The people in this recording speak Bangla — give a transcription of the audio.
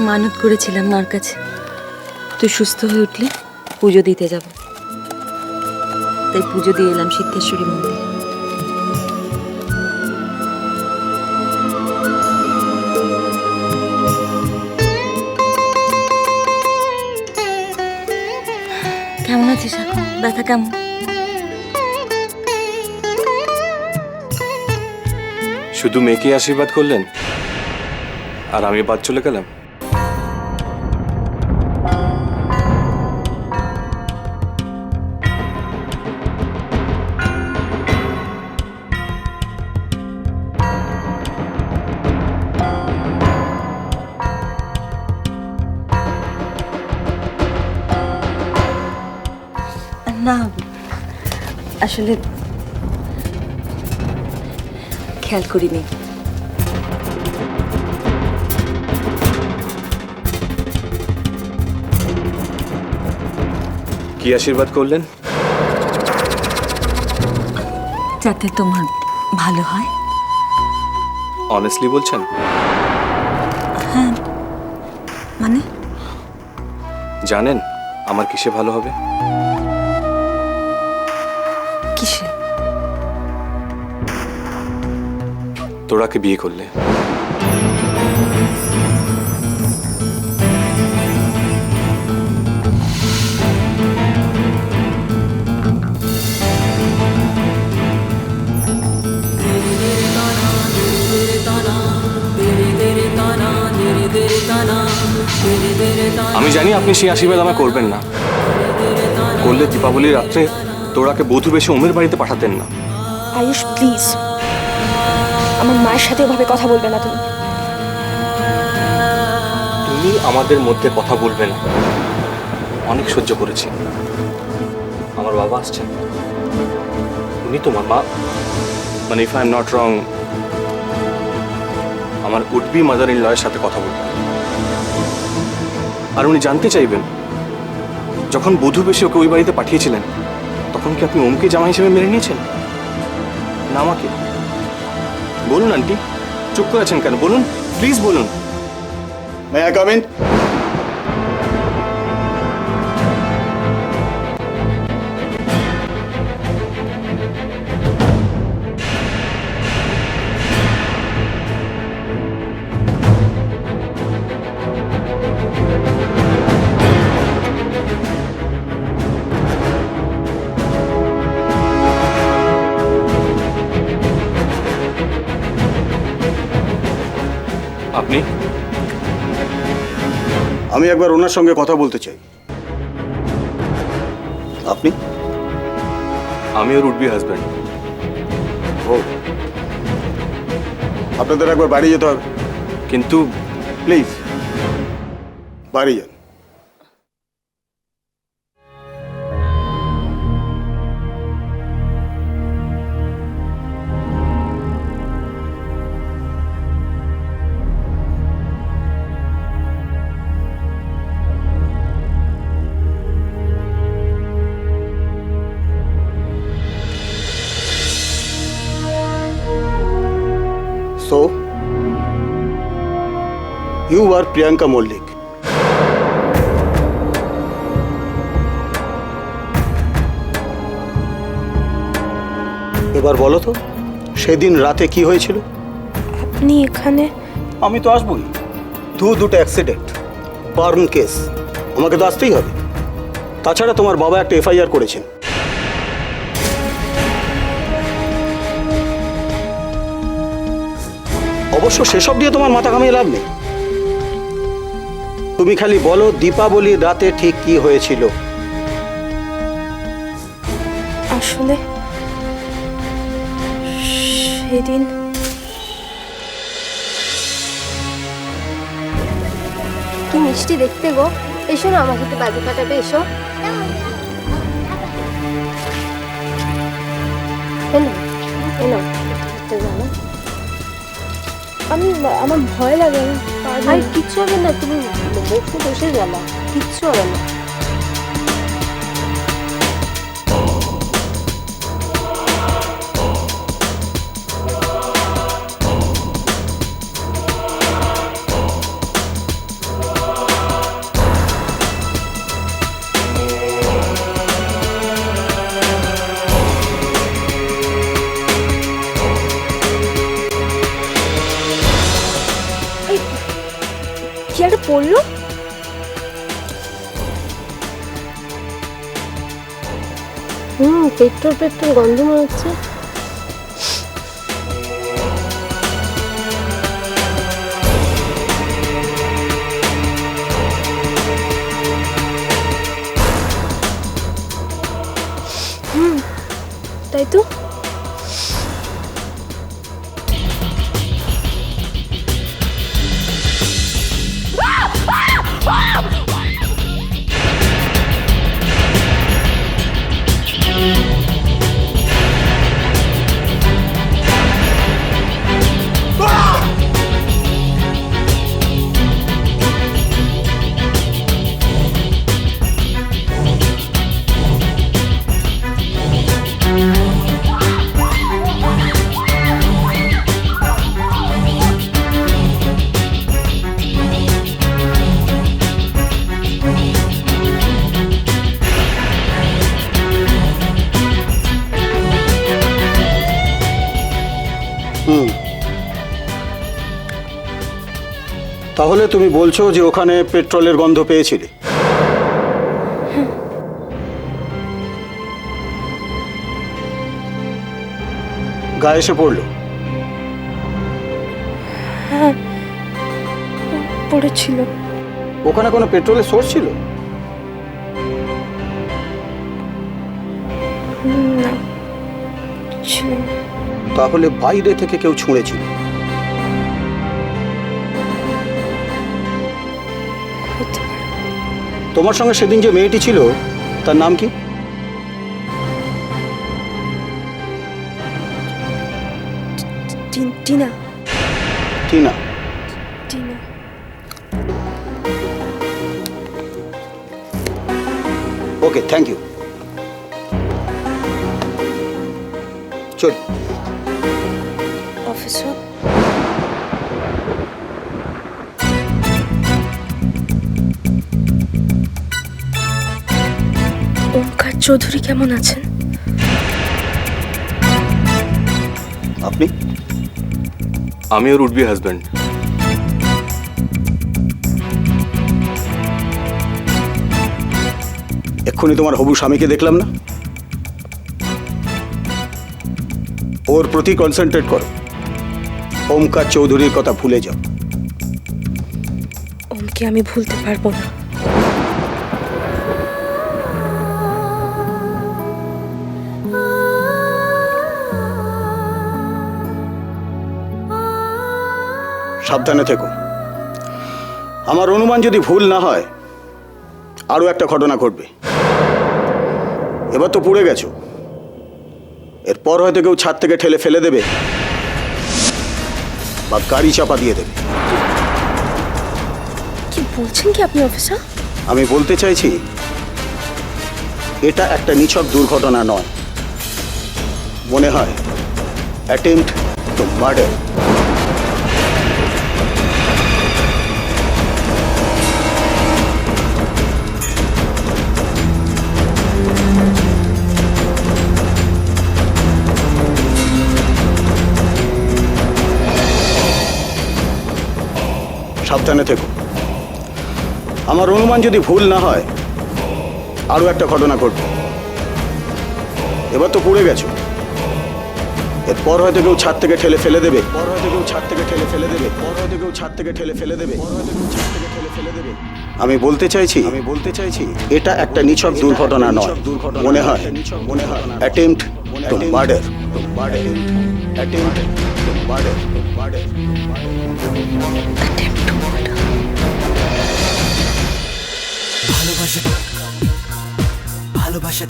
মানত করেছিলাম মার কাছে, তুই সুস্থ হয়ে উঠলে পুজো দিতে যাব। তাই পুজো দিয়ে এলাম সিদ্ধেশ্বরী মন্দিরে। কেমন আছিস এখন? ব্যথা কেমন? শুধু মেয়েকে আশীর্বাদ করলেন আর আমি বাদ চলে গেলাম। না, আসলে খেয়াল করিনি। কি আশীর্বাদ করলেন? যাতে তোমার ভালো হয়। অনেস্টলি বলছেন? হ্যাঁ, মানে জানেন আমার কিসে ভালো হবে? কিসে? তোরাকে বিয়ে করলে। আমি জানি আপনি সেই আশীর্বাদ আমায় করবেন না। করলে দীপাবলির রাত্রে তোরাকে বধূ বেশে ওমের বাড়িতে পাঠাতেন না। আয়ুষ প্লিজ, আমার মায়ের সাথে ওভাবে কথা বলবে না তুমি। তুমি আমাদের মধ্যে কথা বলবে না। অনেক সহ্য করেছি। আমার বাবা আসছেন, উনি তোমার মা, মানে if I am not wrong আমার উড বি মাদার ইন লয়ের সাথে কথা বলবেন। আর উনি জানতে চাইবেন, যখন বধূ বেশে ওকে ওই বাড়িতে পাঠিয়েছিলেন তখন কি আপনি ওমকে জামা হিসেবে মেনে নিয়েছেন না আমাকে? বলুন আন্টি, চুপ করে আছেন কেন? বলুন, প্লিজ বলুন। May I come in? আপনি? আমি একবার ওনার সঙ্গে কথা বলতে চাই। আপনি? আমি ওর উড বি হাজব্যান্ড। ও, আপনাদের একবার বাড়ি যেতে হবে। কিন্তু প্লিজ বাড়ি যান। So, you are Priyanka Mollik. এবার বলো তো, সেদিন রাতে কি হয়েছিল? আপনি এখানে? আমি তো আসবই। দুটো অ্যাক্সিডেন্ট, বার্ন কেস, আমাকে তো আসতেই হবে। তাছাড়া তোমার বাবা একটা এফআইআর করেছেন। অবশ্য সেসব দিয়ে তোমার মাথা ঘামিয়ে লাভ নেই। তুমি খালি বলো দীপাবলির রাতে ঠিক কি হয়েছিল। আসলে সেদিন কি মিষ্টি দেখতে গো। এসো না, আমার সাথে বাজি ফাটাবে, এসো। এনো এনো, আমার ভয় লাগে। আর কিচ্ছু হবে না, তুমি বসে বসে গেলা, কিচ্ছু হবে না। কি একটা পড়লো? পেট্রোল পেট্রোল গন্ধ মনে হচ্ছে। তাই তো। তাহলে তুমি বলছো যে ওখানে পেট্রোলের গন্ধ পেয়েছিলে? গায়ে এসে পড়লো? পড়েছিল। ওখানে কোনো পেট্রোলের সোর্স ছিল? না, ছিল না। তাহলে বাইরে থেকে কেউ ছুঁড়েছিল। হতে পারে। তোমার সঙ্গে সেদিন যে মেয়েটি ছিল তার নাম কি? টিনা। টিনা। টিনা। ওকে, থ্যাংক ইউ। চল। অফিসার, ওমকার চৌধুরী কেমন আছেন? আপনি? আমি ওর উডবি হাজব্যান্ড। এক্ষুনি তোমার হবু স্বামীকে দেখলাম না? ওর প্রতি কনসেন্ট্রেট করো। ওমকার চৌধুরীর কথা ভুলে যাও। ওমকে আমি ভুলতে পারবো না। সাবধানে থেকো। আমার অনুমান যদি ভুল না হয়, আরও একটা ঘটনা ঘটবে। এবার তো পুড়ে গেছো, এরপর হয়তো কেউ ছাদ থেকে ঠেলে ফেলে দেবে বা গাড়ি চাপা দিয়ে দেবে। কি বলছেন কি আপনি অফিসার? আমি বলতে চাইছি, এটা একটা নিছক দুর্ঘটনা নয়, মনে হয় অ্যাটেম্পট টু মার্ডার। সাবধানে থেকো। আমার অনুমান যদি ভুল না হয়, আরও একটা ঘটনা ঘটবে। এবার তো পুড়ে গেছো, এরপর হয়তো কেউ ছাদ থেকে ঠেলে ফেলে দেবে। আমি বলতে চাইছি এটা একটা নিছক দুর্ঘটনা নয়, মনে হয় অ্যাটেম্পট টু মার্ডার। ভালোবাসা